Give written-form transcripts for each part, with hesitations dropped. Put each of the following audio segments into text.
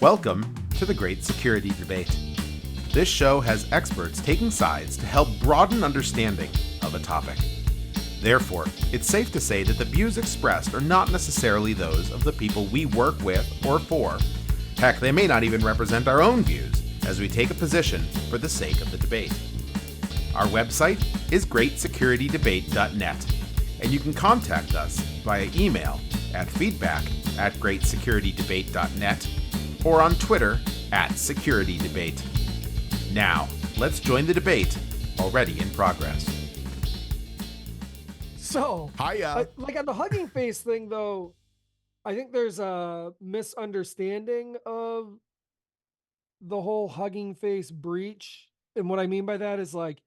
Welcome to the Great Security Debate. This show has experts taking sides to help broaden understanding of a topic. Therefore, it's safe to say that the views expressed are not necessarily those of the people we work with or for. Heck, they may not even represent our own views, as we take a position for the sake of the debate. Our website is greatsecuritydebate.net, and you can contact us via email at feedback@greatsecuritydebate.net or on Twitter @securitydebate. Now, let's join the debate, already in progress. So, Hiya. like on the Hugging Face thing, though, I think there's a misunderstanding of the whole Hugging Face breach. And what I mean by that is like,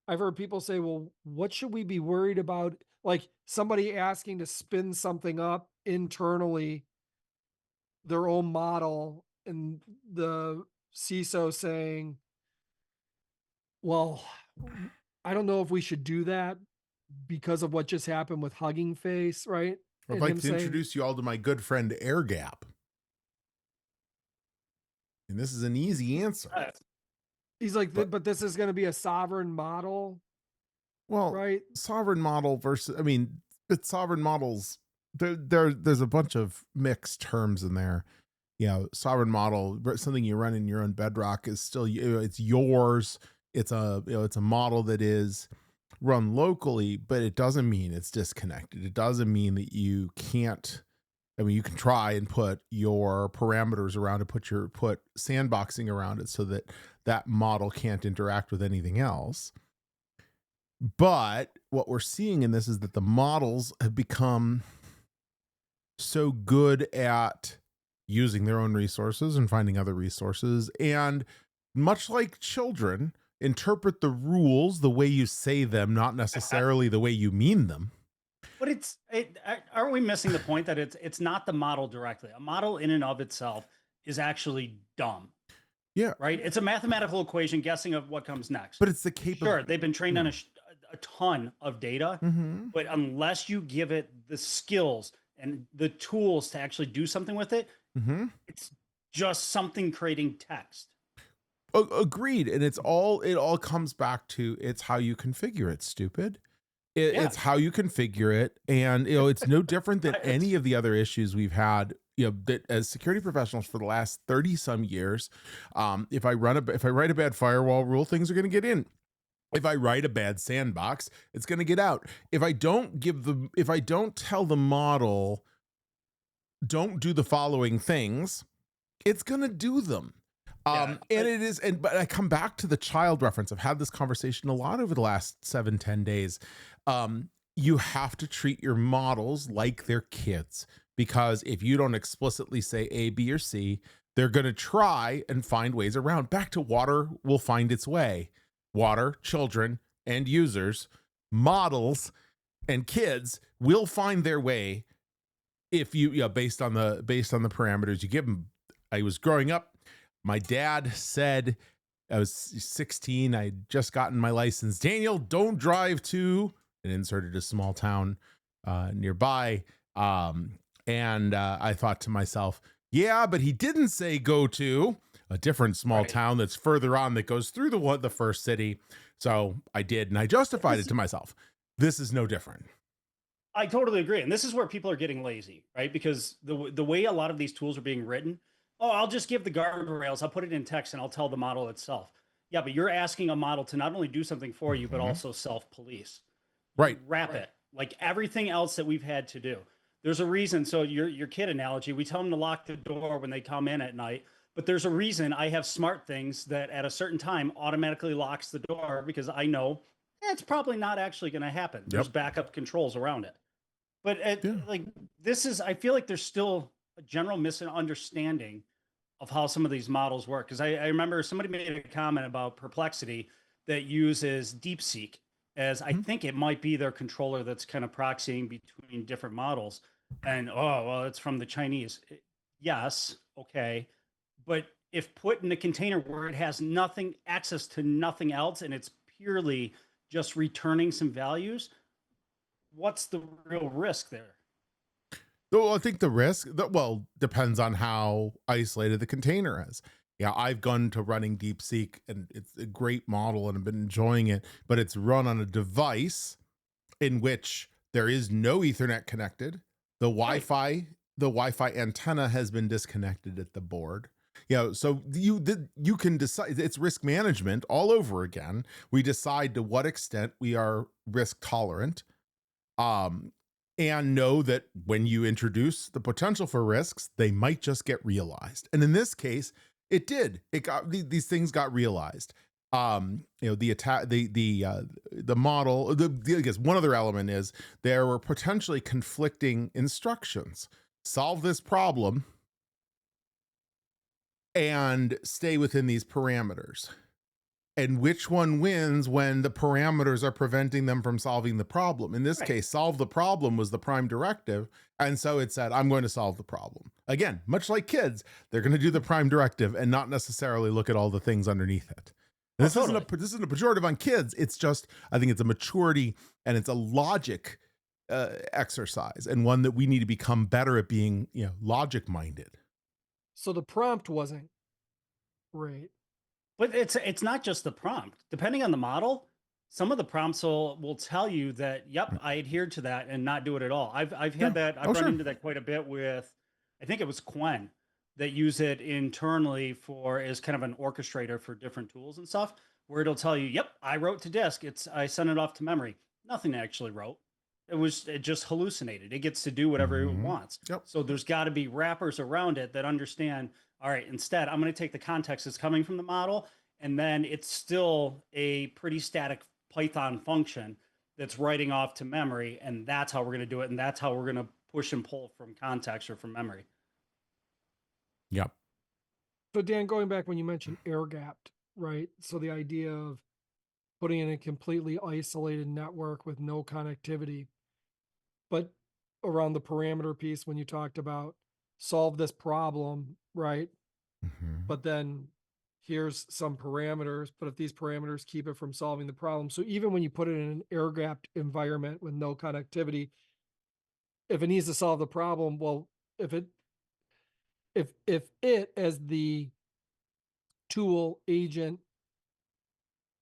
I've heard people say, well, what should we be worried about? Like somebody asking to spin something up internally, their own model, and the CISO saying, well, I don't know if we should do that because of what just happened with Hugging Face, right? I'd like to introduce you all to my good friend Air Gap. And this is an easy answer. He's like, but this is going to be a sovereign model. Well, right? Sovereign model versus, it's sovereign models. There's a bunch of mixed terms in there. You know, sovereign model, something you run in your own Bedrock is still, it's yours. It's a model that is run locally, but it doesn't mean it's disconnected. It doesn't mean that you can't. You can try and put your parameters around it, put sandboxing around it so that that model can't interact with anything else. But what we're seeing in this is that the models have become so good at using their own resources and finding other resources. And much like children, interpret the rules the way you say them, not necessarily the way you mean them. But aren't we missing the point that it's not the model directly? A model in and of itself is actually dumb. Yeah. Right? It's a mathematical equation guessing of what comes next. But it's the capability. Sure, they've been trained on a ton of data, but unless you give it the skills and the tools to actually do something with it, it's just something creating text. Agreed. And it all comes back to it's how you configure it, stupid. It's how you configure it. And, it's no different than any of the other issues we've had, that as security professionals for the last 30 some years. If I write a bad firewall rule, things are going to get in. If I write a bad sandbox, it's going to get out. If I don't tell the model, don't do the following things, it's going to do them. But I come back to the child reference. I've had this conversation a lot over the last 7-10 days. You have to treat your models like they're kids, because if you don't explicitly say A, B, or C, they're going to try and find ways around. Back to water will find its way. Water, children, and users, models, and kids will find their way if you based on the parameters you give them. I was growing up. My dad said, I was 16. I'd just gotten my license. Daniel, don't drive to, and inserted a small town nearby. And I thought to myself, yeah, but he didn't say go to a different small town that's further on that goes through the first city. So I did, and I justified it to myself. This is no different. I totally agree. And this is where people are getting lazy, right? Because the way a lot of these tools are being written, I'll just give the guardrails, I'll put it in text, and I'll tell the model itself. Yeah, but you're asking a model to not only do something for you, but also self-police. Right. Wrap it. Like everything else that we've had to do. There's a reason. So your kid analogy, we tell them to lock the door when they come in at night. But there's a reason I have smart things that at a certain time automatically locks the door, because I know it's probably not actually going to happen. Yep. There's backup controls around it. But I feel like there's still a general misunderstanding of how some of these models work. Because I remember somebody made a comment about Perplexity that uses DeepSeek as I think it might be their controller that's kind of proxying between different models. And, it's from the Chinese. Yes, okay. But if put in a container where it has access to nothing else, and it's purely just returning some values, what's the real risk there? Though I think the risk, well, depends on how isolated the container is. Yeah, I've gone to running DeepSeek, and it's a great model, and I've been enjoying it. But it's run on a device in which there is no Ethernet connected. The Wi-Fi, the Wi-Fi antenna has been disconnected at the board. So you can decide. It's risk management all over again. We decide to what extent we are risk tolerant, and know that when you introduce the potential for risks, they might just get realized. And in this case, it did. These things got realized. The attack, the model. I guess one other element is there were potentially conflicting instructions. Solve this problem and stay within these parameters. And which one wins when the parameters are preventing them from solving the problem? In this case, solve the problem was the prime directive. And so it said, I'm going to solve the problem. Again, much like kids, they're going to do the prime directive and not necessarily look at all the things underneath it. This isn't a pejorative on kids. It's just, I think it's a maturity and it's a logic exercise, and one that we need to become better at being, logic minded. So the prompt wasn't great. But it's not just the prompt. Depending on the model, some of the prompts will tell you that, yep, I adhered to that, and not do it at all. I've had that. I've run into that quite a bit with, I think it was Quen, that use it internally as kind of an orchestrator for different tools and stuff, where it'll tell you, yep, I wrote to disk. I sent it off to memory. Nothing actually wrote. It just hallucinated. It gets to do whatever it wants. Yep. So there's got to be wrappers around it that understand, all right, instead, I'm going to take the context that's coming from the model, and then it's still a pretty static Python function that's writing off to memory, and that's how we're going to do it, and that's how we're going to push and pull from context or from memory. Yep. So Dan, going back when you mentioned air-gapped, right? So the idea of putting in a completely isolated network with no connectivity, but around the parameter piece when you talked about solve this problem, right? Mm-hmm. But then here's some parameters, but if these parameters keep it from solving the problem. So even when you put it in an air-gapped environment with no connectivity, if it needs to solve the problem, well, if it as the tool agent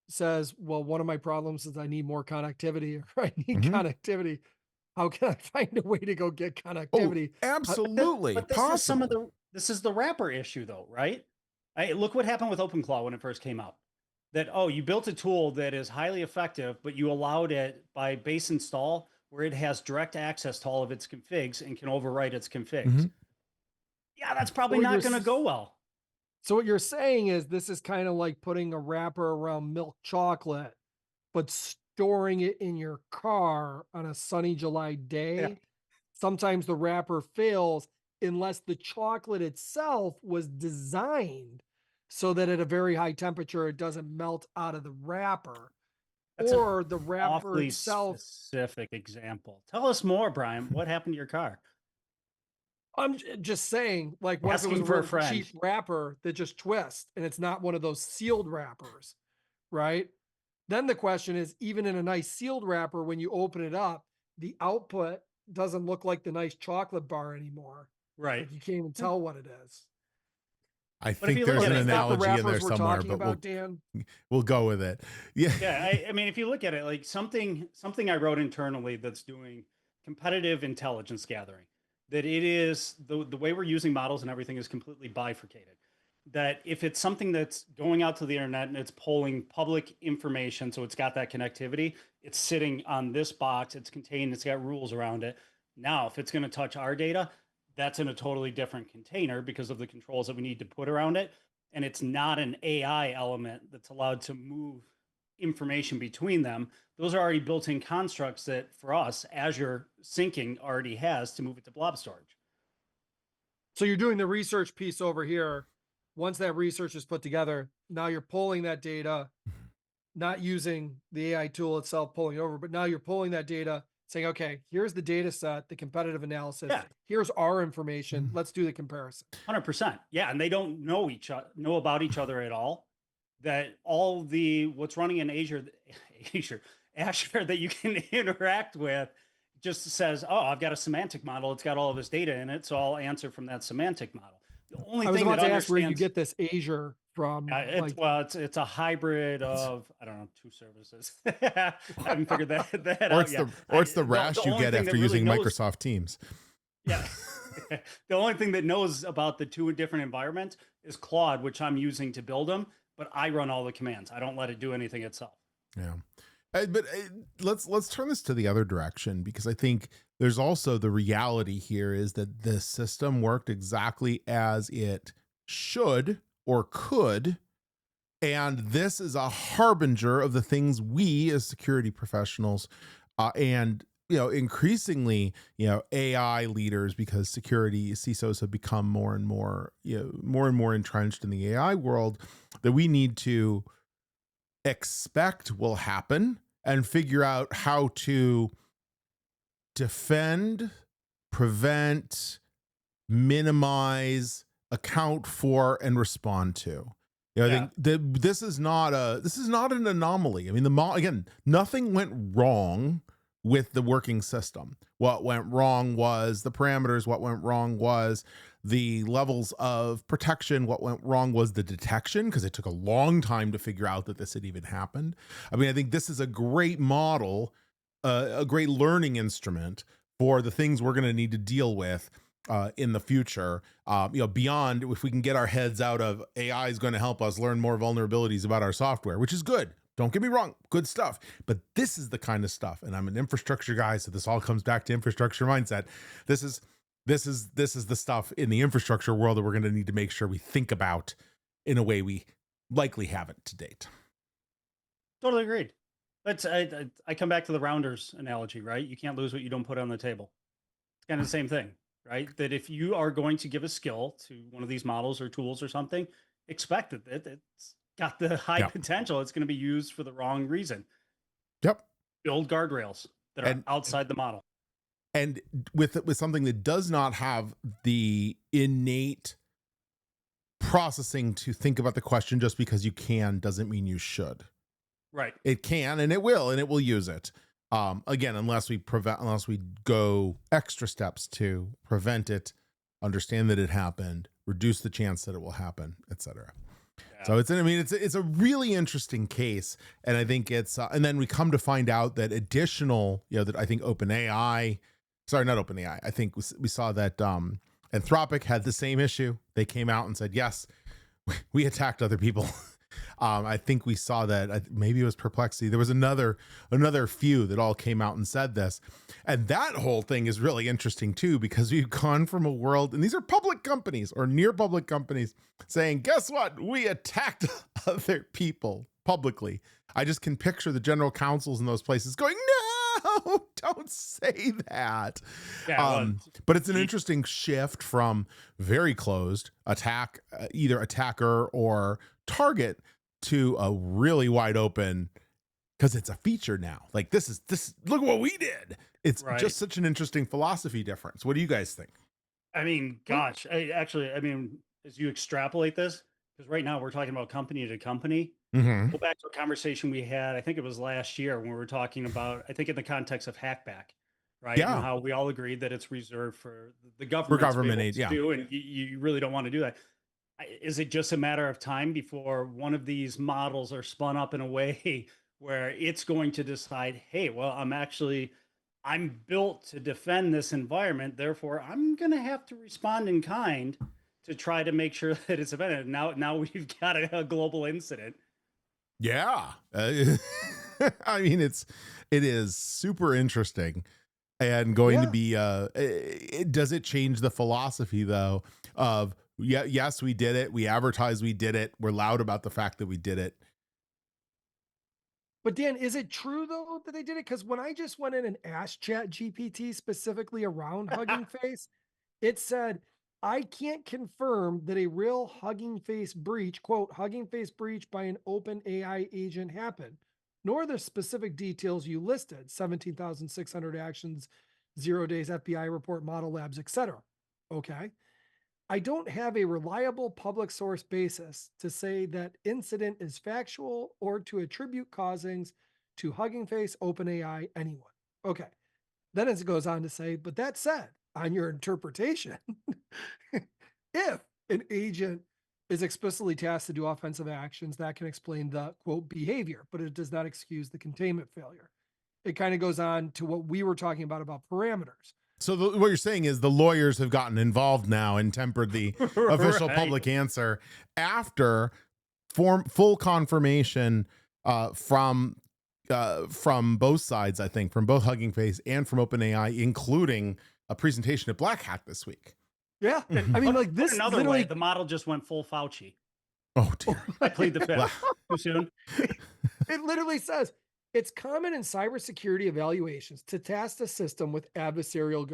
says, well, one of my problems is I need more connectivity, or I need connectivity, how can I find a way to go get connectivity? Oh, absolutely. But this is the wrapper issue, though, right? Look what happened with OpenClaw when it first came out. That, you built a tool that is highly effective, but you allowed it by base install, where it has direct access to all of its configs and can overwrite its configs. Yeah, that's probably not going to go well. So what you're saying is this is kind of like putting a wrapper around milk chocolate, but storing it in your car on a sunny July day. Yeah. Sometimes the wrapper fails unless the chocolate itself was designed so that at a very high temperature, it doesn't melt out of the wrapper. That's or the wrapper awfully itself. Specific example. Tell us more, Brian. What happened to your car? I'm just saying, like, what if it was a really cheap wrapper that just twists and it's not one of those sealed wrappers, right? Then the question is, even in a nice sealed wrapper, when you open it up, the output doesn't look like the nice chocolate bar anymore. Right. Like you can't even tell what it is. I think there's an analogy in there somewhere, but we'll go with it. Yeah. Yeah. I mean, if you look at it, like something I wrote internally that's doing competitive intelligence gathering, that it is the way we're using models and everything is completely bifurcated. That if it's something that's going out to the internet and it's pulling public information, so it's got that connectivity, it's sitting on this box, it's contained, it's got rules around it. Now, if it's going to touch our data, that's in a totally different container because of the controls that we need to put around it. And it's not an AI element that's allowed to move information between them. Those are already built-in constructs that for us, Azure syncing already has to move it to blob storage. So you're doing the research piece over here. Once that research is put together, now you're pulling that data, not using the AI tool itself pulling over, but now you're pulling that data saying, okay, here's the data set, the competitive analysis. Yeah. Here's our information. Let's do the comparison. 100%. Yeah. And they don't know about each other at all. That all what's running in Azure that you can interact with just says, oh, I've got a semantic model. It's got all of this data in it. So I'll answer from that semantic model. The only I was thing about that to ask where you understands, get this Azure from. it's, well, it's a hybrid of, I don't know, 2 services. I haven't figured that Or out it's yet. the rash you only get thing after that really using knows- Microsoft Teams. Yeah. The only thing that knows about the 2 different environments is Claude, which I'm using to build them, but I run all the commands. I don't let it do anything itself. Yeah. But let's turn this to the other direction, because I think there's also the reality here is that the system worked exactly as it should or could. And this is a harbinger of the things we as security professionals and increasingly, AI leaders, because security CISOs have become more and more entrenched in the AI world, that we need to expect will happen and figure out how to defend, prevent, minimize, account for, and respond to. I think that this is not an anomaly. I mean, again, nothing went wrong with the working system. What went wrong was the parameters. What went wrong was the levels of protection. What went wrong was the detection, because it took a long time to figure out that this had even happened. I mean, I think this is a great model, a great learning instrument for the things we're going to need to deal with in the future. Beyond, if we can get our heads out of AI is going to help us learn more vulnerabilities about our software, which is good. Don't get me wrong, good stuff. But this is the kind of stuff, and I'm an infrastructure guy, so this all comes back to infrastructure mindset. This is the stuff in the infrastructure world that we're going to need to make sure we think about in a way we likely haven't to date. Totally agreed. That's I come back to the Rounders analogy, right? You can't lose what you don't put on the table. It's kind of the same thing, right? That if you are going to give a skill to one of these models or tools or something, expect that it's got the high potential. It's going to be used for the wrong reason. Yep. Build guardrails that are outside the model. And with something that does not have the innate processing to think about the question, just because you can doesn't mean you should. Right. It can, and it will use it. Again, unless we go extra steps to prevent it, understand that it happened, reduce the chance that it will happen, etc. So it's a really interesting case, and I think it's and then we come to find out that additional, that I think OpenAI, sorry, not OpenAI, I think we saw that Anthropic had the same issue. They came out and said, yes, we attacked other people. I think we saw that maybe it was Perplexity. There was another few that all came out and said this. And that whole thing is really interesting too, because we've gone from a world, and these are public companies or near public companies, saying, guess what? We attacked other people publicly. I just can picture the general counsels in those places going, no, don't say that. But it's an interesting shift from very closed attack, either attacker or target, to a really wide open, because it's a feature now. Like this, look what we did. It's just such an interesting philosophy difference. What do you guys think? I mean, gosh, as you extrapolate this, because right now we're talking about company to company. Mm-hmm. Go back to a conversation we had, I think it was last year, when we were talking about, I think in the context of hackback, right? Yeah. And how we all agreed that it's reserved for the government to do, and you really don't want to do that. Is it just a matter of time before one of these models are spun up in a way where it's going to decide, hey, well, I'm built to defend this environment, therefore I'm going to have to respond in kind to try to make sure that it's defended. Now we've got a global incident. Yeah. I mean, it is super interesting and going to be, does it change the philosophy though of, yes, we did it. We advertise we did it. We're loud about the fact that we did it. But Dan, is it true though that they did it? Because when I just went in and asked ChatGPT specifically around Hugging Face, it said, I can't confirm that a real Hugging Face breach, quote, Hugging Face breach by an OpenAI agent happened, nor the specific details you listed, 17,600 actions, 0 days FBI report, model labs, etc. Okay. I don't have a reliable public source basis to say that incident is factual or to attribute causings to Hugging Face, OpenAI, anyone. Okay. Then it goes on to say, but that said, on your interpretation, if an agent is explicitly tasked to do offensive actions, that can explain the quote behavior, but it does not excuse the containment failure. It kind of goes on to what we were talking about parameters. So what you're saying is the lawyers have gotten involved now and tempered the official public answer after full confirmation from both sides, I think, from both Hugging Face and from OpenAI, including a presentation at Black Hat this week. Yeah, I mean, like this. Another literally, way, the model just went full Fauci. Oh dear, I plead the fifth. Too soon. It literally says it's common in cybersecurity evaluations to task the system with adversarial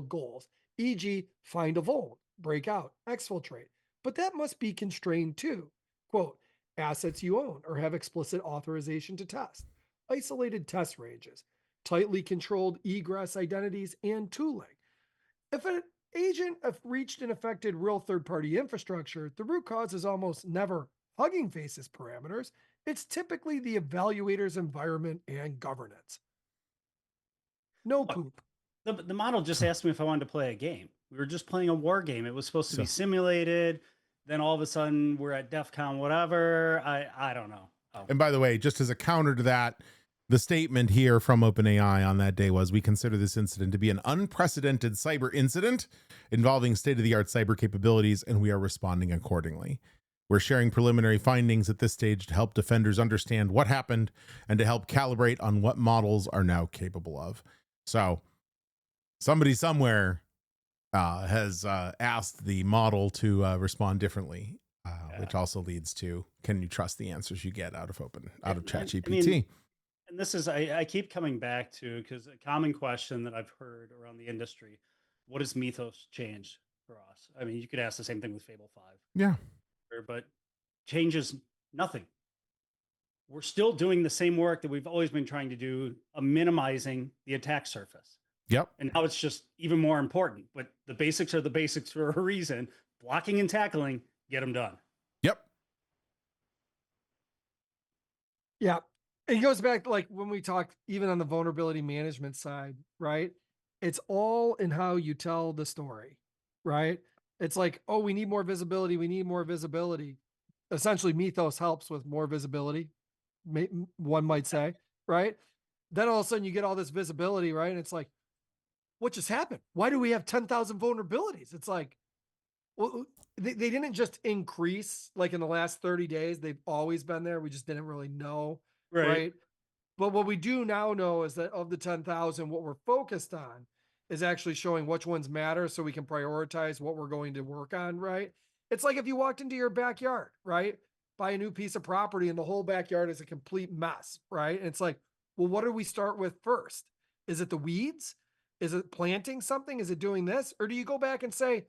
goals, e.g., find a vuln, break out, exfiltrate. But that must be constrained to, quote, assets you own or have explicit authorization to test, isolated test ranges, tightly controlled egress identities, and tooling. If an agent reached and affected real third-party infrastructure, the root cause is almost never Hugging Face's parameters. It's typically the evaluator's environment and governance. No poop. The model just asked me if I wanted to play a game. We were just playing a war game. It was supposed to be simulated. Then all of a sudden we're at DEF CON, whatever. I don't know. Oh. And by the way, just as a counter to that, the statement here from OpenAI on that day was, we consider this incident to be an unprecedented cyber incident involving state-of-the-art cyber capabilities, and we are responding accordingly. We're sharing preliminary findings at this stage to help defenders understand what happened and to help calibrate on what models are now capable of. So somebody somewhere has asked the model to respond differently, which also leads to, can you trust the answers you get out of ChatGPT? And this is, I keep coming back to, because a common question that I've heard around the industry, what has Mythos changed for us? I mean, you could ask the same thing with Fable 5. Yeah. But changes nothing. We're still doing the same work that we've always been trying to do, minimizing the attack surface. Yep. And now it's just even more important. But the basics are the basics for a reason. Blocking and tackling, get them done. Yep. Yeah. It goes back to like when we talk even on the vulnerability management side, right? It's all in how you tell the story, right? It's like, oh, we need more visibility. We need more visibility. Essentially, Mythos helps with more visibility, one might say, right? Then all of a sudden you get all this visibility, right? And it's like, what just happened? Why do we have 10,000 vulnerabilities? It's like, well, they didn't just increase like in the last 30 days. They've always been there. We just didn't really know. Right. But what we do now know is that of the 10,000, what we're focused on is actually showing which ones matter so we can prioritize what we're going to work on, right? It's like if you walked into your backyard, right? Buy a new piece of property and the whole backyard is a complete mess, right? And it's like, well, what do we start with first? Is it the weeds? Is it planting something? Is it doing this? Or do you go back and say,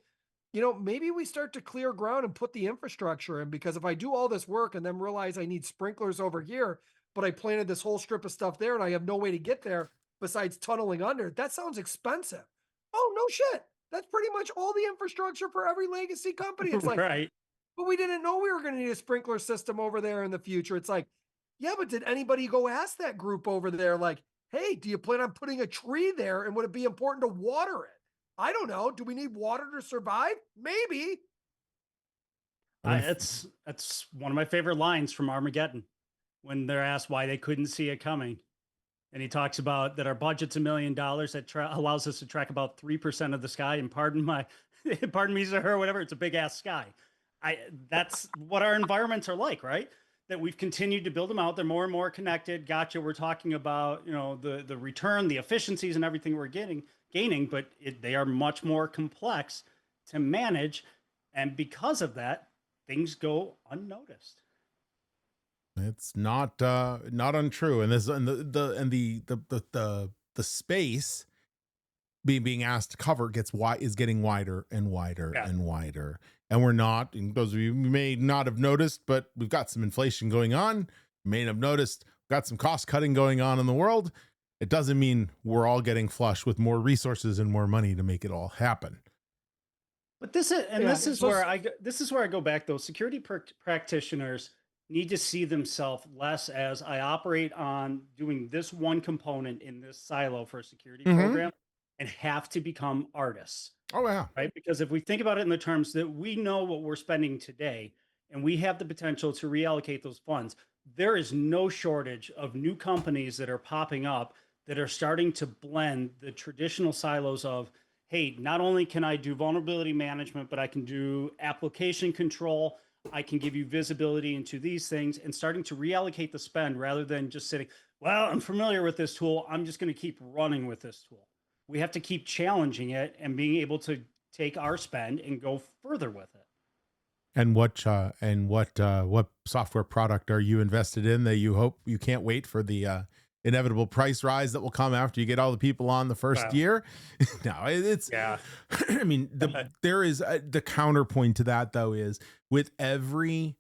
you know, maybe we start to clear ground and put the infrastructure in, because if I do all this work and then realize I need sprinklers over here, but I planted this whole strip of stuff there and I have no way to get there besides tunneling under, that sounds expensive. Oh, no shit. That's pretty much all the infrastructure for every legacy company. It's like, right. But we didn't know we were going to need a sprinkler system over there in the future. It's like, yeah, but did anybody go ask that group over there, like, hey, do you plan on putting a tree there? And would it be important to water it? I don't know. Do we need water to survive? Maybe. That's one of my favorite lines from Armageddon, when they're asked why they couldn't see it coming. And he talks about that our budget's $1 million that allows us to track about 3% of the sky. And pardon me, sir, whatever. It's a big ass sky. That's what our environments are like, right? That we've continued to build them out. They're more and more connected. Gotcha. We're talking about, you know, the return, the efficiencies and everything we're gaining, but they are much more complex to manage. And because of that, things go unnoticed. It's not untrue. And this and the space being asked to cover is getting wider and wider and wider. And we're not, and those of you may not have noticed, but we've got some inflation going on. You may have noticed we've got some cost cutting going on in the world. It doesn't mean we're all getting flush with more resources and more money to make it all happen. But this is where I go back though. Security practitioners need to see themselves less as I operate on doing this one component in this silo for a security program and have to become artists. Oh, yeah. Right. Because if we think about it in the terms that we know what we're spending today and we have the potential to reallocate those funds, there is no shortage of new companies that are popping up that are starting to blend the traditional silos of, hey, not only can I do vulnerability management, but I can do application control. I can give you visibility into these things and starting to reallocate the spend rather than just sitting, well, I'm familiar with this tool. I'm just going to keep running with this tool. We have to keep challenging it and being able to take our spend and go further with it. And what software product are you invested in that you hope you can't wait for the inevitable price rise that will come after you get all the people on the first year? No, it's, yeah. I mean, there is the counterpoint to that though, is with every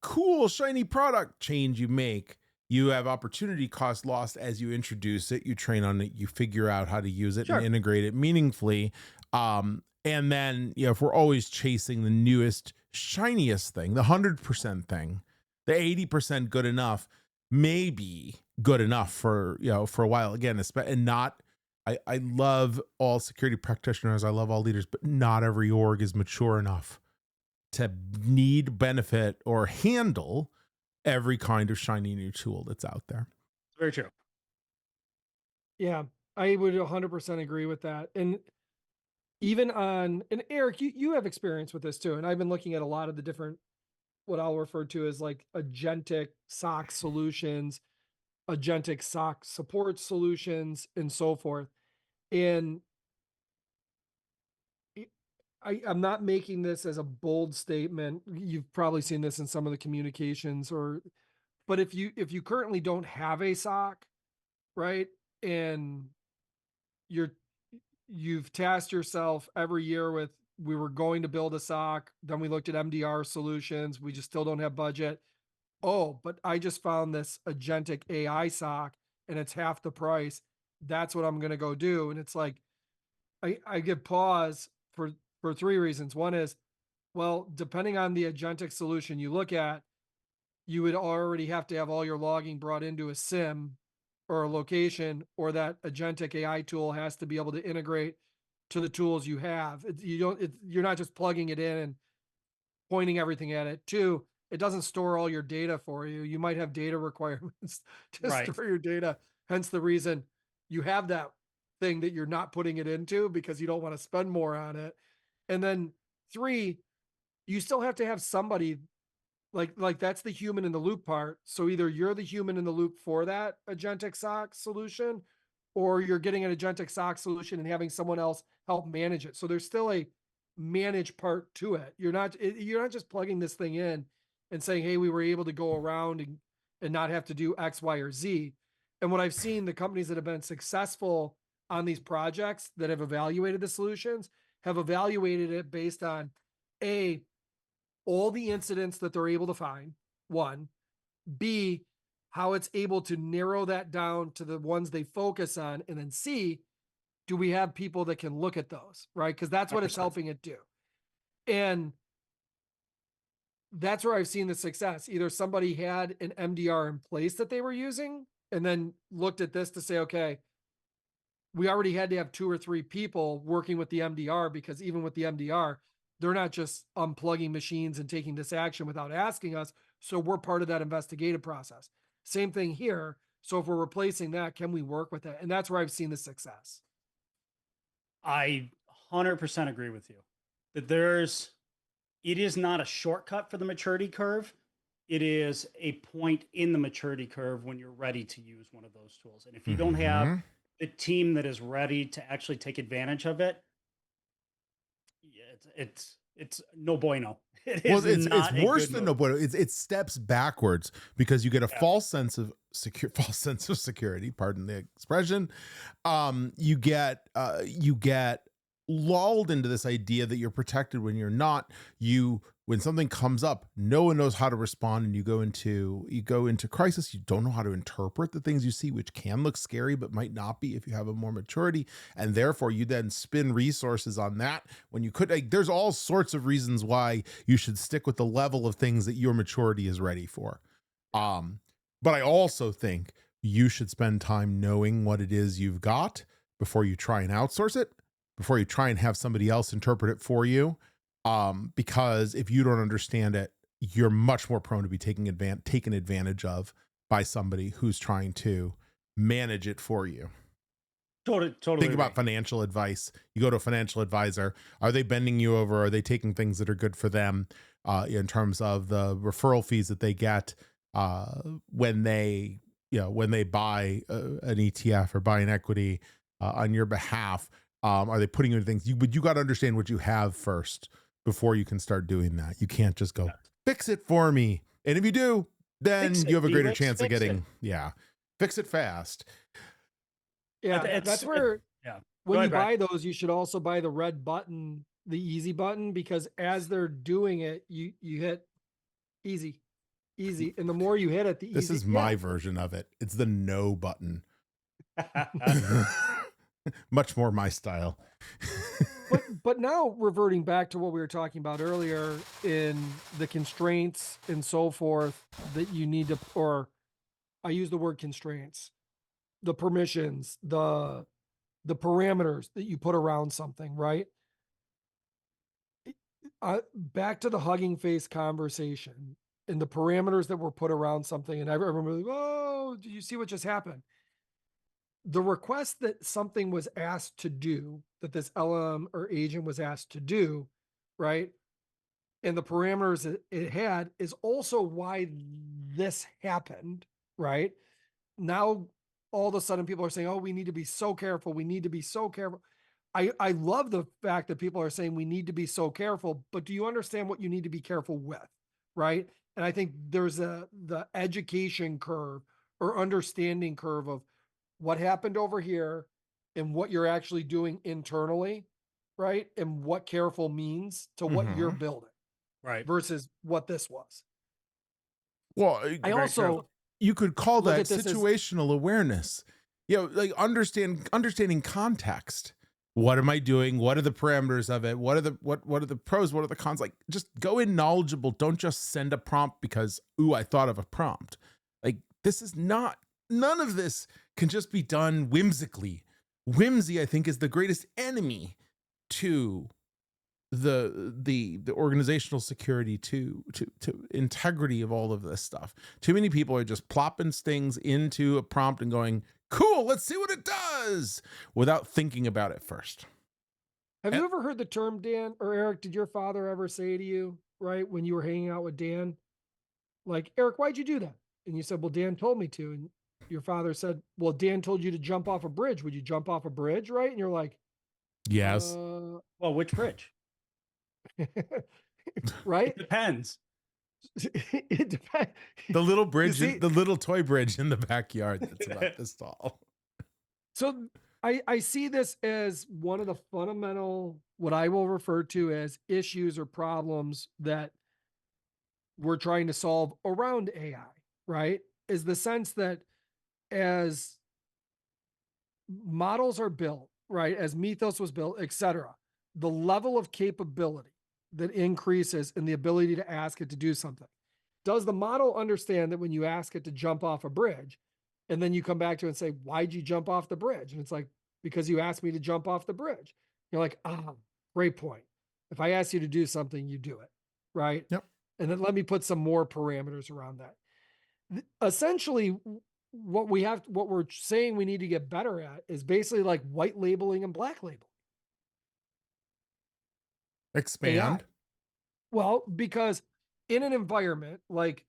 cool shiny product change you make, you have opportunity cost lost as you introduce it, you train on it, you figure out how to use it and integrate it meaningfully. And then, you know, if we're always chasing the newest, shiniest thing, the 100% thing, the 80% good enough may be good enough for, you know, for a while again, and not, I love all security practitioners. I love all leaders, but not every org is mature enough to need, benefit, or handle every kind of shiny new tool that's out there. Very true. Yeah, I would 100% agree with that. And even on, and Eric, you have experience with this too. And I've been looking at a lot of the different, what I'll refer to as like agentic SOC solutions, agentic SOC support solutions, and so forth. And I'm not making this as a bold statement. You've probably seen this in some of the communications, but if you currently don't have a SOC, right, and you've tasked yourself every year with, we were going to build a SOC, then we looked at MDR solutions, we just still don't have budget. Oh, but I just found this agentic AI SOC and it's half the price. That's what I'm going to go do. And it's like, I give pause for three reasons. One is, well, depending on the agentic solution you look at, you would already have to have all your logging brought into a SIM or a location, or that agentic AI tool has to be able to integrate to the tools you have. You're not just plugging it in and pointing everything at it. Two, it doesn't store all your data for you. You might have data requirements to store your data. Hence the reason you have that thing that you're not putting it into, because you don't want to spend more on it. And then three, you still have to have somebody like that's the human in the loop part. So either you're the human in the loop for that agentic SOC solution, or you're getting an agentic SOC solution and having someone else help manage it. So there's still a manage part to it. You're not just plugging this thing in and saying, hey, we were able to go around and not have to do X, Y, or Z. And what I've seen, the companies that have been successful on these projects that have evaluated the solutions have evaluated it based on all the incidents that they're able to find, one, B, how it's able to narrow that down to the ones they focus on, and then C, do we have people that can look at those, right? Because that's what 100%. It's helping it do. And that's where I've seen the success. Either somebody had an MDR in place that they were using and then looked at this to say, okay, we already had to have 2 or 3 people working with the MDR, because even with the MDR, they're not just unplugging machines and taking this action without asking us. So we're part of that investigative process. Same thing here. So if we're replacing that, can we work with it? And that's where I've seen the success. I 100% agree with you that it is not a shortcut for the maturity curve. It is a point in the maturity curve when you're ready to use one of those tools. And if you don't have the team that is ready to actually take advantage of it, it's no bueno. It's worse than no bueno. It steps backwards, because you get a false sense of security. Pardon the expression. You get lulled into this idea that you're protected when you're not. When something comes up, no one knows how to respond, and you go into crisis. You don't know how to interpret the things you see, which can look scary but might not be if you have a more maturity, and therefore you then spin resources on that when you could. Like, there's all sorts of reasons why you should stick with the level of things that your maturity is ready for. But I also think you should spend time knowing what it is you've got before you try and outsource it, before you try and have somebody else interpret it for you. Because if you don't understand it, you're much more prone to be taken advantage of by somebody who's trying to manage it for you. Totally. Think about financial advice. You go to a financial advisor. Are they bending you over? Are they taking things that are good for them in terms of the referral fees that they get when they buy an ETF or buy an equity on your behalf? Are they putting you in things? But you got to understand what you have first before you can start doing that. You can't just go fix it for me. And if you do, then you have a greater chance of getting, fix it fast. Yeah, that's where when you buy those, you should also buy the red button, the easy button, because as they're doing it, you hit easy. And the more you hit it, the easier. This is my version of it. It's the no button. Much more my style. But now reverting back to what we were talking about earlier in the constraints and so forth that you need to, or I use the word constraints, the permissions, the parameters that you put around something, right? Back to the Hugging Face conversation and the parameters that were put around something. And I remember, like, oh, did you see what just happened? The request that something was asked to do, that this LM or agent was asked to do, right? And the parameters that it had is also why this happened, right? Now, all of a sudden people are saying, oh, we need to be so careful. We need to be so careful. I love the fact that people are saying we need to be so careful, but do you understand what you need to be careful with, right? And I think there's the education curve or understanding curve of what happened over here and what you're actually doing internally, right? And what careful means to what you're building, right? Versus what this was. Well, you could call that situational awareness. Like understanding context. What am I doing? What are the parameters of it? What are the pros? What are the cons? Like, just go in knowledgeable. Don't just send a prompt because, I thought of a prompt. Like, this is not, none of this can just be done whimsically. Whimsy, I think, is the greatest enemy to the organizational security, to integrity of all of this stuff. Too many people are just plopping things into a prompt and going, cool, let's see what it does, without thinking about it first. Have you ever heard the term, Dan or Eric? Did your father ever say to you, right, when you were hanging out with Dan, like, Eric, why'd you do that? And you said, well, Dan told me to. And your father said, well, Dan told you to jump off a bridge. Would you jump off a bridge, right? And you're like, yes. Well, which bridge? Right? It depends. It depends. The little bridge, the little toy bridge in the backyard that's about this tall. So I see this as one of the fundamental, what I will refer to as issues or problems that we're trying to solve around AI, right? Is the sense that as models are built, right, as Mythos was built, etc., the level of capability that increases in the ability to ask it to do something. Does the model understand that when you ask it to jump off a bridge, and then you come back to it and say, why'd you jump off the bridge? And it's like, because you asked me to jump off the bridge. You're like, great point. If I ask you to do something, you do it, right? Yep. And then let me put some more parameters around that. Essentially, what we're saying we need to get better at is basically like white labeling and black labeling. Expand. AI. Well, because in an environment, like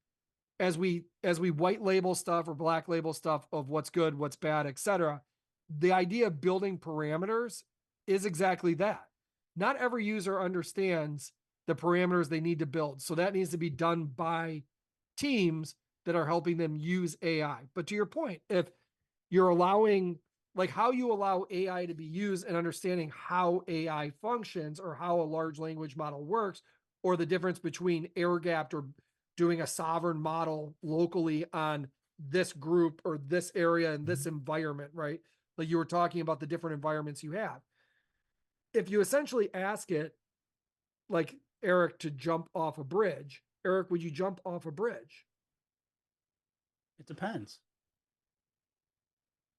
as we white label stuff or black label stuff of what's good, what's bad, etc., the idea of building parameters is exactly that. Not every user understands the parameters they need to build. So that needs to be done by teams that are helping them use AI. But to your point, if you're allowing like how you allow AI to be used and understanding how AI functions or how a large language model works, or the difference between air gapped or doing a sovereign model locally on this group or this area and this environment, right? Like you were talking about the different environments you have. If you essentially ask it, like Eric, to jump off a bridge, Eric, would you jump off a bridge? It depends.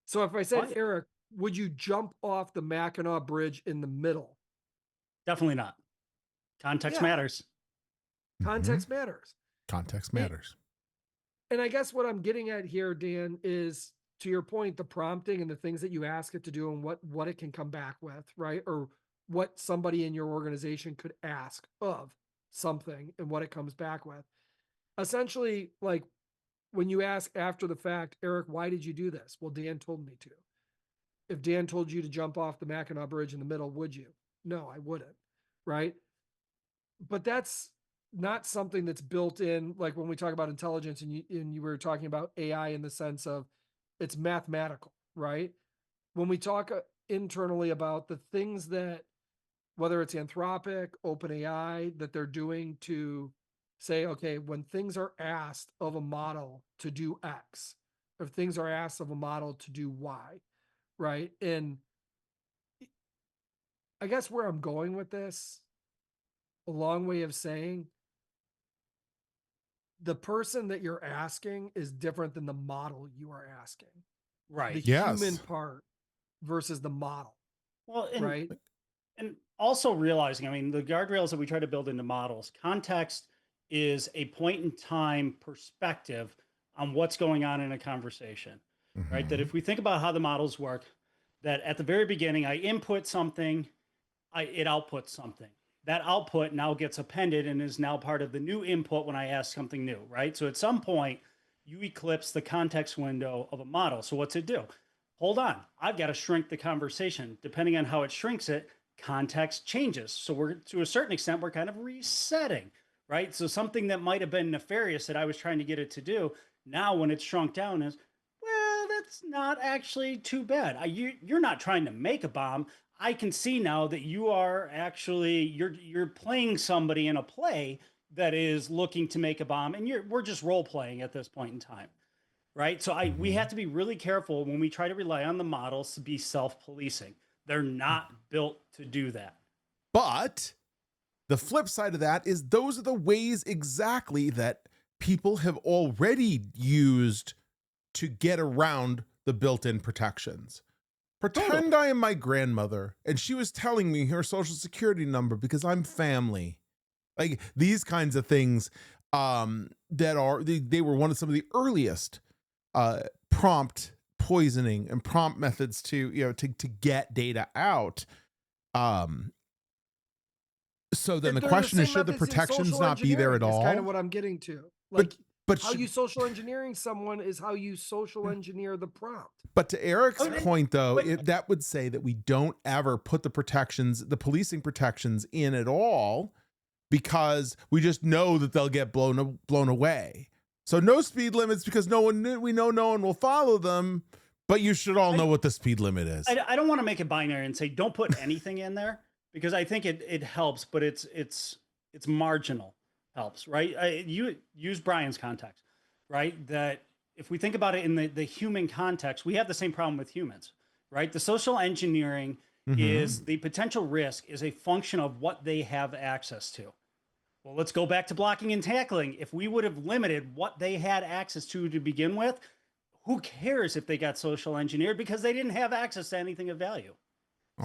So if I said, Why? Eric, would you jump off the Mackinac Bridge in the middle? Definitely not. Context Yeah. matters. Context matters. Context matters. And I guess what I'm getting at here, Dan, is to your point, the prompting and the things that you ask it to do and what it can come back with, right? Or what somebody in your organization could ask of something and what it comes back with. Essentially, like when you ask after the fact, Eric, why did you do this? Well, Dan told me to. If Dan told you to jump off the Mackinac Bridge in the middle, would you? No, I wouldn't, right? But that's not something that's built in, like when we talk about intelligence and you were talking about AI in the sense of it's mathematical, right? When we talk internally about the things that, whether it's Anthropic, OpenAI, that they're doing to say, okay, when things are asked of a model to do X, or things are asked of a model to do Y, right? And I guess where I'm going with this, a long way of saying, the person that you're asking is different than the model you are asking. Right. The Yes. human part versus the model, Well, right? and also realizing, I mean, the guardrails that we try to build into models, context is a point in time perspective on what's going on in a conversation, right? That if we think about how the models work, that at the very beginning, I input something, it outputs something. That output now gets appended and is now part of the new input when I ask something new, right? So at some point, you eclipse the context window of a model. So what's it do? Hold on, I've got to shrink the conversation. Depending on how it shrinks it, context changes. So we're, to a certain extent, we're kind of resetting, right? So something that might have been nefarious that I was trying to get it to do, now when it's shrunk down is, well, that's not actually too bad. You're not trying to make a bomb. I can see now that you are actually, you're playing somebody in a play that is looking to make a bomb, and we're just role playing at this point in time, right? So we have to be really careful when we try to rely on the models to be self-policing. They're not built to do that. But the flip side of that is those are the ways exactly that people have already used to get around the built-in protections. Pretend I am my grandmother and she was telling me her social security number because I'm family. Like these kinds of things that are, they were one of some of the earliest prompt poisoning and prompt methods to, you know, to get data out. So then the question is, should the protections not be there at all? That's kind of what I'm getting to. Like, but how you social engineering someone is how you social engineer the prompt. But to Eric's point, though, that would say that we don't ever put the protections, the policing protections in at all, because we just know that they'll get blown away. So no speed limits because we know no one will follow them, but you should all know what the speed limit is. I don't want to make it binary and say don't put anything in there, because I think it helps, but it's marginal helps, right? You use Brian's context, right? That if we think about it in the human context, we have the same problem with humans, right? The social engineering is the potential risk is a function of what they have access to. Well, let's go back to blocking and tackling. If we would have limited what they had access to begin with, who cares if they got social engineered, because they didn't have access to anything of value.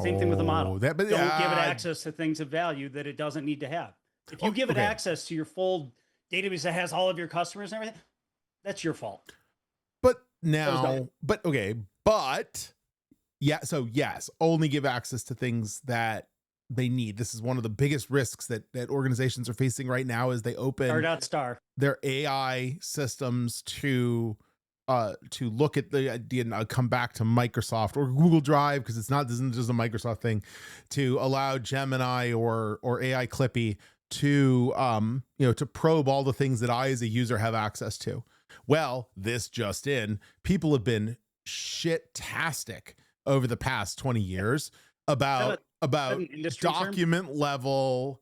Same thing with the model. Don't give it access to things of value that it doesn't need to have. If you give it access to your full database that has all of your customers and everything, that's your fault. But yeah, so yes, only give access to things that they need. This is one of the biggest risks that organizations are facing right now as they open their AI systems to look at the idea, and I'll come back to Microsoft or Google Drive, because this isn't just a Microsoft thing, to allow Gemini or AI Clippy to to probe all the things that I as a user have access to. Well, this just in, people have been shit-tastic over the past 20 years about an industry term? document level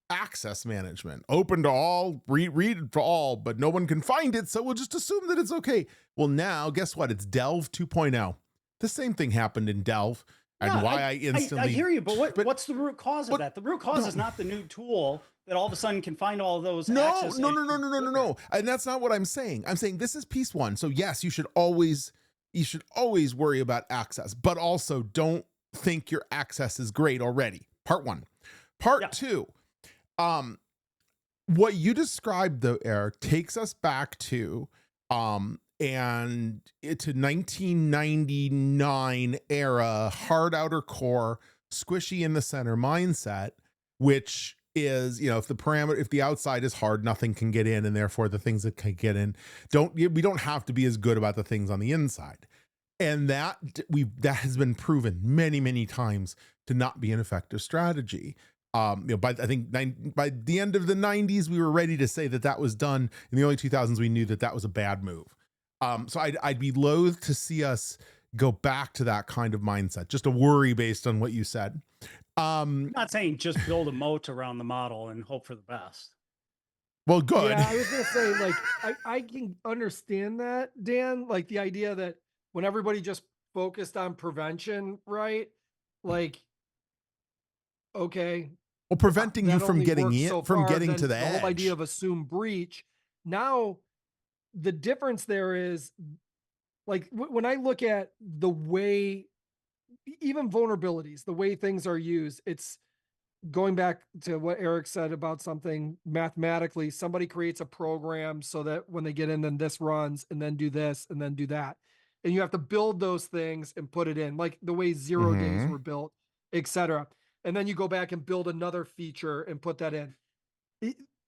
access management, open to all, read to all, but no one can find it, so we'll just assume that it's okay. Well, now guess what? It's Delve 2.0. The same thing happened in Delve, and Yeah, why I instantly I hear you, but what's the root cause of that? The root cause no. is not the new tool that all of a sudden can find all those No, access. no. And that's not what I'm saying. I'm saying this is piece one. So yes, you should always worry about access, but also don't think your access is great already. Part one. Part two. What you described though, Eric, takes us back to and to 1999 era hard outer core, squishy in the center mindset, which is, if the outside is hard, nothing can get in, and therefore the things that can get in we don't have to be as good about the things on the inside. And that has been proven many, many times to not be an effective strategy. By the end of the 90s, we were ready to say that was done. In the early 2000s, we knew that was a bad move. So I'd be loath to see us go back to that kind of mindset. Just a worry based on what you said. I'm not saying just build a moat around the model and hope for the best. Well, good. Yeah, I was gonna say, like, I can understand that, Dan. Like the idea that when everybody just focused on prevention, right? Like, okay. Well, preventing you from getting in, from getting to the edge. The whole idea of assumed breach. Now, the difference there is, like, when I look at the way, even vulnerabilities, the way things are used, it's going back to what Erik said about something mathematically. Somebody creates a program so that when they get in, then this runs, and then do this, and then do that. And you have to build those things and put it in, like the way 0 days were built, etc. And then you go back and build another feature and put that in.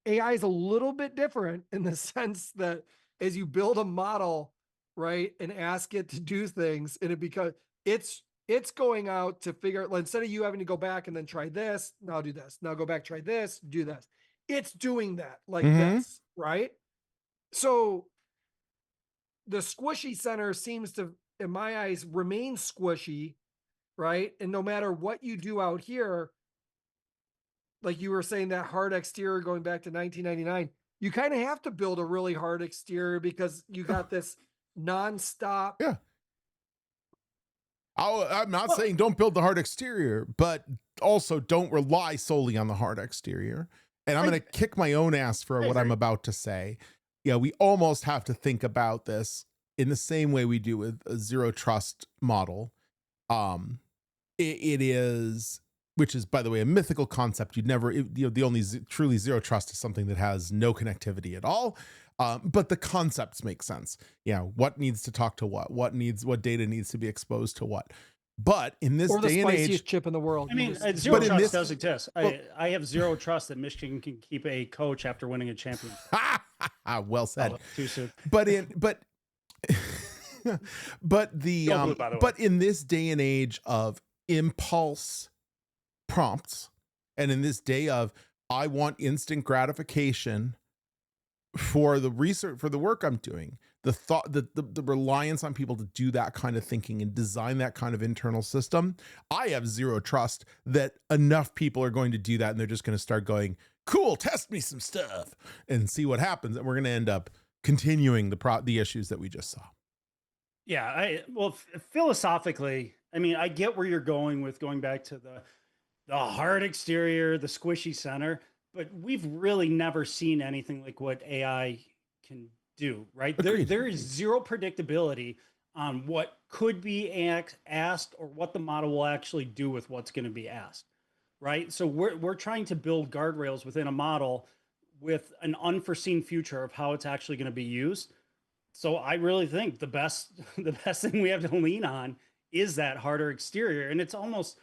AI is a little bit different in the sense that as you build a model, right, and ask it to do things, and it's going out to figure out, instead of you having to go back and then try this, now do this, now go back, try this, do this. It's doing that like this, right? So the squishy center seems to, in my eyes, remain squishy, right? And no matter what you do out here, like you were saying, that hard exterior going back to 1999, you kind of have to build a really hard exterior because you got this nonstop. Yeah. I'm not saying don't build the hard exterior, but also don't rely solely on the hard exterior. And I'm going to kick my own ass for what I'm about to say. Yeah, we almost have to think about this in the same way we do with a zero trust model. It is, which is, by the way, a mythical concept. You'd never, the only truly zero trust is something that has no connectivity at all. But the concepts make sense. Yeah, what needs to talk to what data needs to be exposed to what. But in this day and age, spiciest chip in the world. I mean, zero trust does exist. I have zero trust that Michigan can keep a coach after winning a championship. Well said. Oh, too soon. But in this day and age of impulse prompts, and in this day of I want instant gratification for the research, for the work I'm doing, the thought that the reliance on people to do that kind of thinking and design that kind of internal system, I have zero trust that enough people are going to do that, and they're just going to start going, cool, test me some stuff and see what happens, and we're going to end up continuing the issues that we just saw. Yeah, philosophically, I mean, I get where you're going with going back to the hard exterior, the squishy center, but we've really never seen anything like what AI can do, right? There is zero predictability on what could be asked or what the model will actually do with what's going to be asked, right? So we're trying to build guardrails within a model with an unforeseen future of how it's actually going to be used. So I really think the best thing we have to lean on is that harder exterior, and it's almost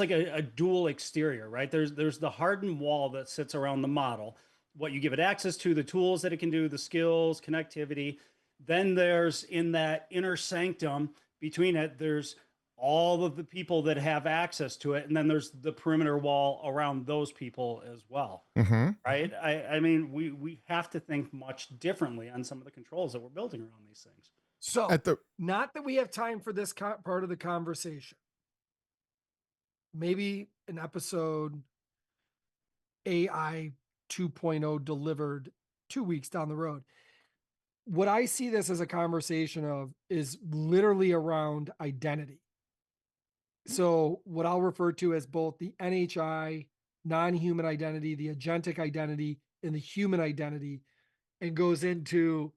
like a dual exterior, right? There's the hardened wall that sits around the model, what you give it access to, the tools that it can do, the skills, connectivity. Then there's, in that inner sanctum between it, there's all of the people that have access to it, and then there's the perimeter wall around those people as well, right? I mean, we have to think much differently on some of the controls that we're building around these things. So, At the not that we have time for this part of the conversation. Maybe an episode AI 2.0 delivered 2 weeks down the road. What I see this as a conversation of is literally around identity. So, what I'll refer to as both the NHI, non-human identity, the agentic identity, and the human identity, and goes into,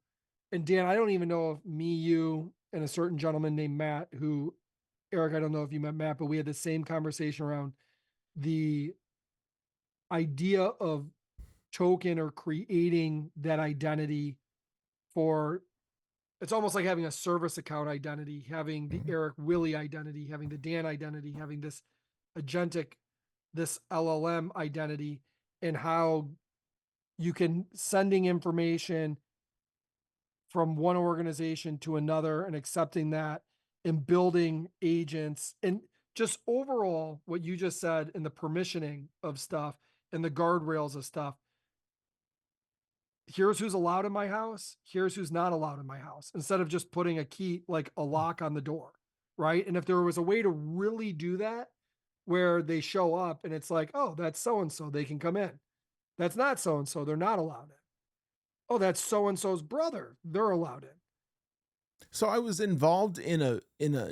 and Dan, I don't even know if me, you, and a certain gentleman named Matt, who, Eric, I don't know if you met Matt, but we had the same conversation around the idea of token or creating that identity for, it's almost like having a service account identity, having the Eric Willie identity, having the Dan identity, having this agentic, this LLM identity, and how you can sending information from one organization to another and accepting that and building agents and just overall what you just said in the permissioning of stuff and the guardrails of stuff. Here's who's allowed in my house. Here's who's not allowed in my house, instead of just putting a key, like a lock on the door. Right. And if there was a way to really do that, where they show up and it's like, oh, that's so-and-so, they can come in. That's not so-and-so, they're not allowed in. Oh, that's so-and-so's brother, they're allowed in. So I was involved in a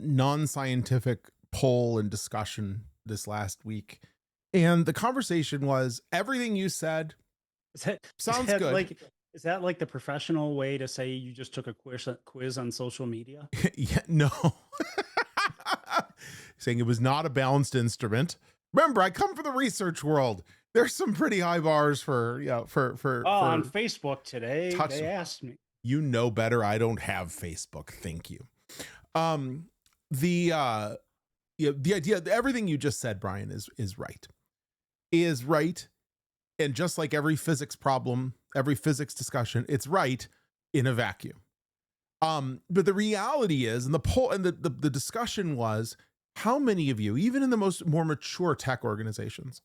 non-scientific poll and discussion this last week, and the conversation was everything you said sounds good. Is that like the professional way to say you just took a quiz on social media? Yeah, no. Saying it was not a balanced instrument. Remember, I come from the research world. There's some pretty high bars for on Facebook today. They asked me. You know better. I don't have Facebook. Thank you. The idea, everything you just said, Brian, is right. Is right. And just like every physics problem, every physics discussion, it's right in a vacuum. But the reality is, and the poll and the discussion was, how many of you, even in the more mature tech organizations,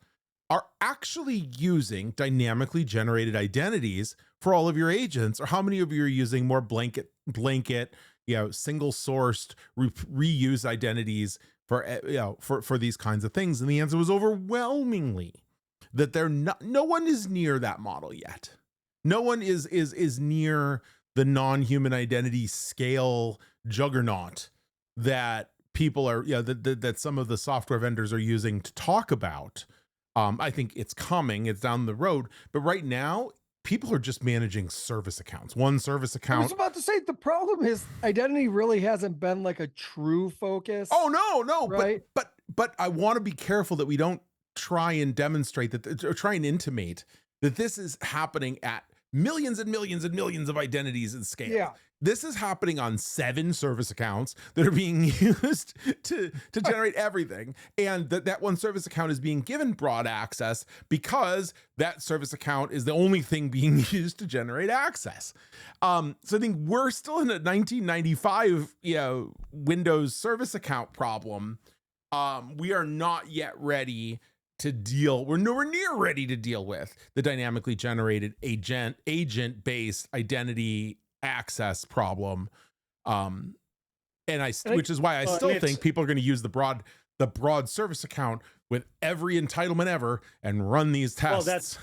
are actually using dynamically generated identities for all of your agents, or how many of you are using more blanket, single sourced reuse identities for these kinds of things? And the answer was overwhelmingly that no one is near that model yet. No one is near the non-human identity scale juggernaut that people are, that some of the software vendors are using to talk about. I think it's coming, it's down the road, but right now people are just managing service accounts. One service account. I was about to say, the problem is identity really hasn't been like a true focus. Oh no, right? But I want to be careful that we don't try and demonstrate that, or try and intimate that this is happening at millions and millions and millions of identities in scale. Yeah. This is happening on 7 service accounts that are being used to generate everything. And that one service account is being given broad access because that service account is the only thing being used to generate access. So I think we're still in a 1995, Windows service account problem. We are not yet ready to deal. We're nowhere near ready to deal with the dynamically generated agent-based identity access problem. Which is why I still think people are going to use the broad service account with every entitlement ever and run these tests.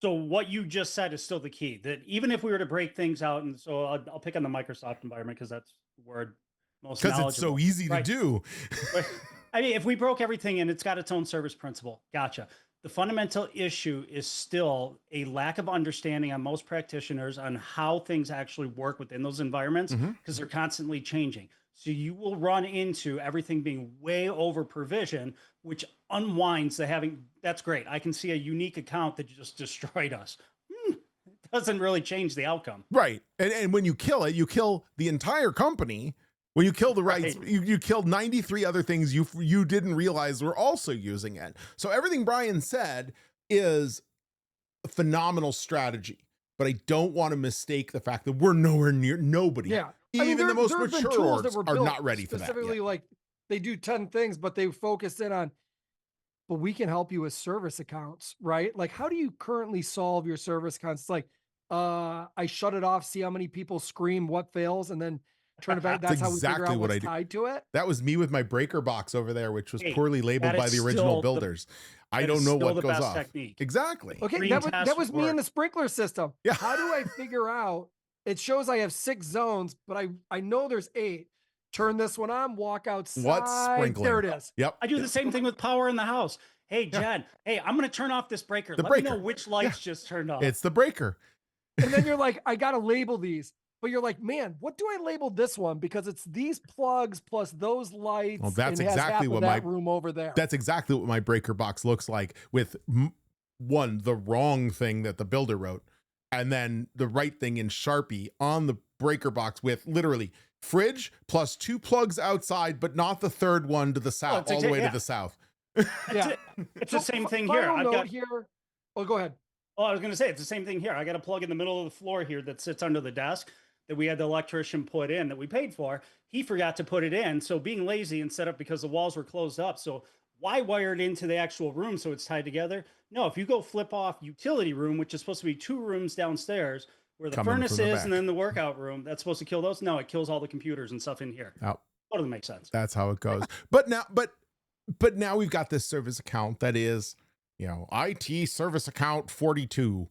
So what you just said is still the key, that even if we were to break things out, and so I'll pick on the Microsoft environment because that's where most knowledgeable. Because it's so easy to do. I mean, if we broke everything and it's got its own service principle, gotcha. The fundamental issue is still a lack of understanding on most practitioners on how things actually work within those environments, because they're constantly changing. So you will run into everything being way over provision, which unwinds the having. That's great. I can see a unique account that just destroyed us. It doesn't really change the outcome. Right. And when you kill it, you kill the entire company. When you kill the rights, you killed 93 other things you didn't realize were also using it. So everything Brian said is a phenomenal strategy, but I don't want to mistake the fact that we're nowhere near nobody. Yeah. Even the most mature orgs are not ready for that. Specifically, like they do 10 things, but they focus in on, but we can help you with service accounts, right? Like, how do you currently solve your service accounts? It's like, I shut it off, see how many people scream, what fails, and then turn it back. That's how we figure exactly out what what's I do. tied to it. That was me with my breaker box over there, which was Hey, poorly labeled that by is the original still the- builders. I that don't is know still what the goes best off. technique. Exactly. Okay, Green that task was me in work. the sprinkler system. Yeah. How do I figure out? It shows I have 6 zones, but I know there's 8. Turn this one on, walk outside. What's sprinkling? There it is. Yep. I do the same thing with power in the house. Hey, Yeah. Jen, hey, I'm going to turn off this breaker. The Let me breaker. know which lights just turned off. It's the breaker. And then you're like, I got to label these. But you're like, man, what do I label this one? Because it's these plugs plus those lights. Well, that's and has exactly half what of that room over there. That's exactly what my breaker box looks like, with one, the wrong thing that the builder wrote, and then the right thing in Sharpie on the breaker box with literally fridge plus 2 plugs outside, but not the third one to the south, all the way to the south. Yeah. It's the same thing here. Final I've note got here. Oh, go ahead. Oh, I was going to say, it's the same thing here. I got a plug in the middle of the floor here that sits under the desk that we had the electrician put in that we paid for. He forgot to put it in. So being lazy and set up because the walls were closed up. So why wire it into the actual room so it's tied together? No, if you go flip off utility room, which is supposed to be 2 rooms downstairs where the Coming furnace from the is back. and then the workout room, that's supposed to kill those. No, it kills all the computers and stuff in here. Oh, Totally makes sense. that's how it goes. But now we've got this service account that is, IT service account 42.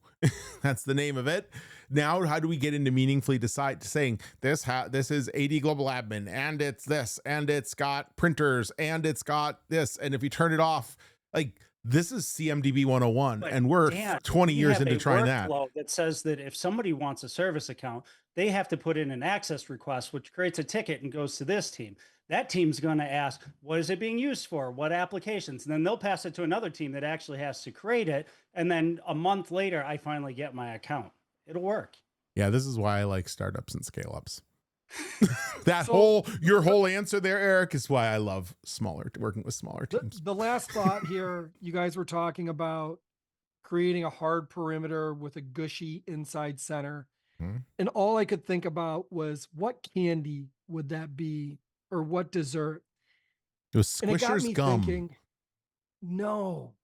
That's the name of it. Now, how do we get into meaningfully saying this is AD Global Admin, and it's this, and it's got printers, and it's got this, and if you turn it off, like, this is CMDB 101, and we're 20 years into trying that. That says that if somebody wants a service account, they have to put in an access request, which creates a ticket and goes to this team. That team's going to ask, what is it being used for? What applications? And then they'll pass it to another team that actually has to create it. And then a month later, I finally get my account. It'll work. Yeah, this is why I like startups and scale ups. Your whole answer there, Eric, is why I love working with smaller teams. The last thought here, you guys were talking about creating a hard perimeter with a gushy inside center. And all I could think about was, what candy would that be, or what dessert? It was Squishers and it got me gum. thinking, no.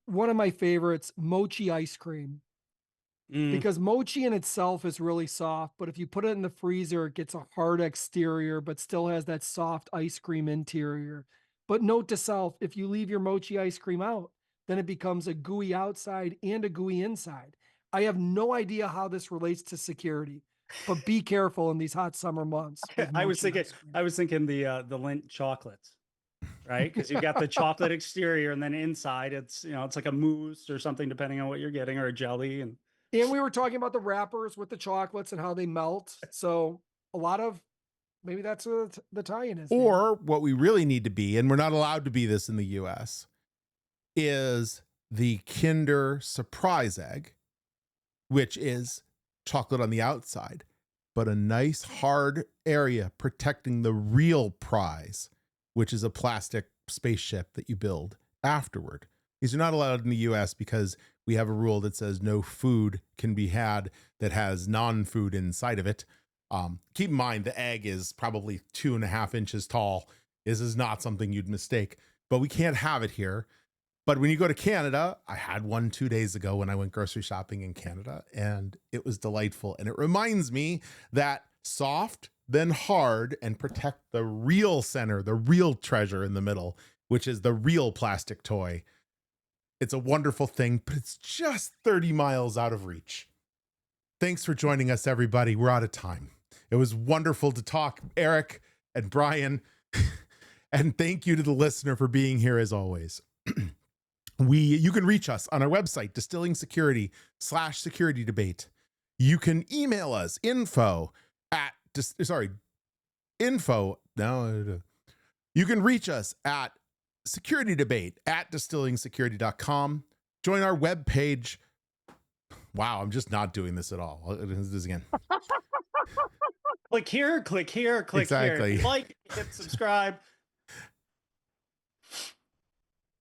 One of my favorites, mochi ice cream. Because mochi in itself is really soft, but if you put it in the freezer, it gets a hard exterior, but still has that soft ice cream interior. But note to self, if you leave your mochi ice cream out, then it becomes a gooey outside and a gooey inside. I have no idea how this relates to security, but be careful in these hot summer months. I was thinking the Lindt chocolates, right? Because you've got the chocolate exterior, and then inside it's like a mousse or something, depending on what you're getting, or a jelly. And we were talking about the wrappers with the chocolates and how they melt. So a lot of, maybe that's what the tie-in is. Or what we really need to be, and we're not allowed to be this in the US, is the Kinder Surprise Egg, which is chocolate on the outside, but a nice hard area protecting the real prize, which is a plastic spaceship that you build afterward. These are not allowed in the US because we have a rule that says no food can be had that has non-food inside of it. Keep in mind, the egg is probably 2.5 inches tall. This is not something you'd mistake, but we can't have it here. But when you go to Canada, I had one 2 days ago when I went grocery shopping in Canada, and it was delightful. And it reminds me that soft, then hard, and protect the real center, the real treasure in the middle, which is the real plastic toy. It's a wonderful thing, but it's just 30 miles out of reach. Thanks for joining us, everybody. We're out of time. It was wonderful to talk, Eric and Brian. And thank you to the listener for being here as always. You can reach us on our website, distillingSecurity/security debate. You can email us you can reach us at securitydebate@distillingSecurity.com. Join our webpage. Wow, I'm just not doing this at all. I'll do this again. click here, click here. Like, hit subscribe.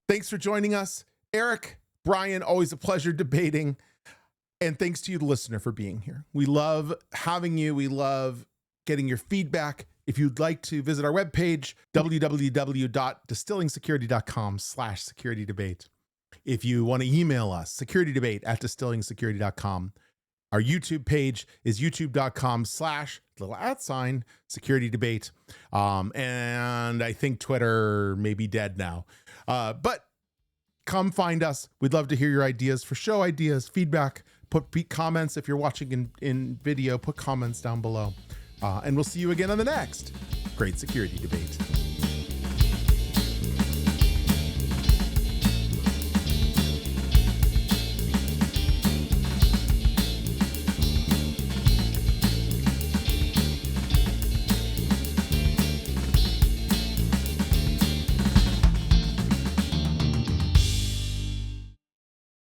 Thanks for joining us. Eric, Brian, always a pleasure debating. And thanks to you, the listener, for being here. We love having you. We love getting your feedback. If you'd like to visit our webpage, www.distillingSecurity.com/security debate. If you want to email us, securitydebate@distillingSecurity.com. Our YouTube page is youtube.com/security debate. And I think Twitter may be dead now. But come find us. We'd love to hear your ideas for show ideas, feedback. Put comments if you're watching in video. Put comments down below. And we'll see you again on the next Great Security Debate.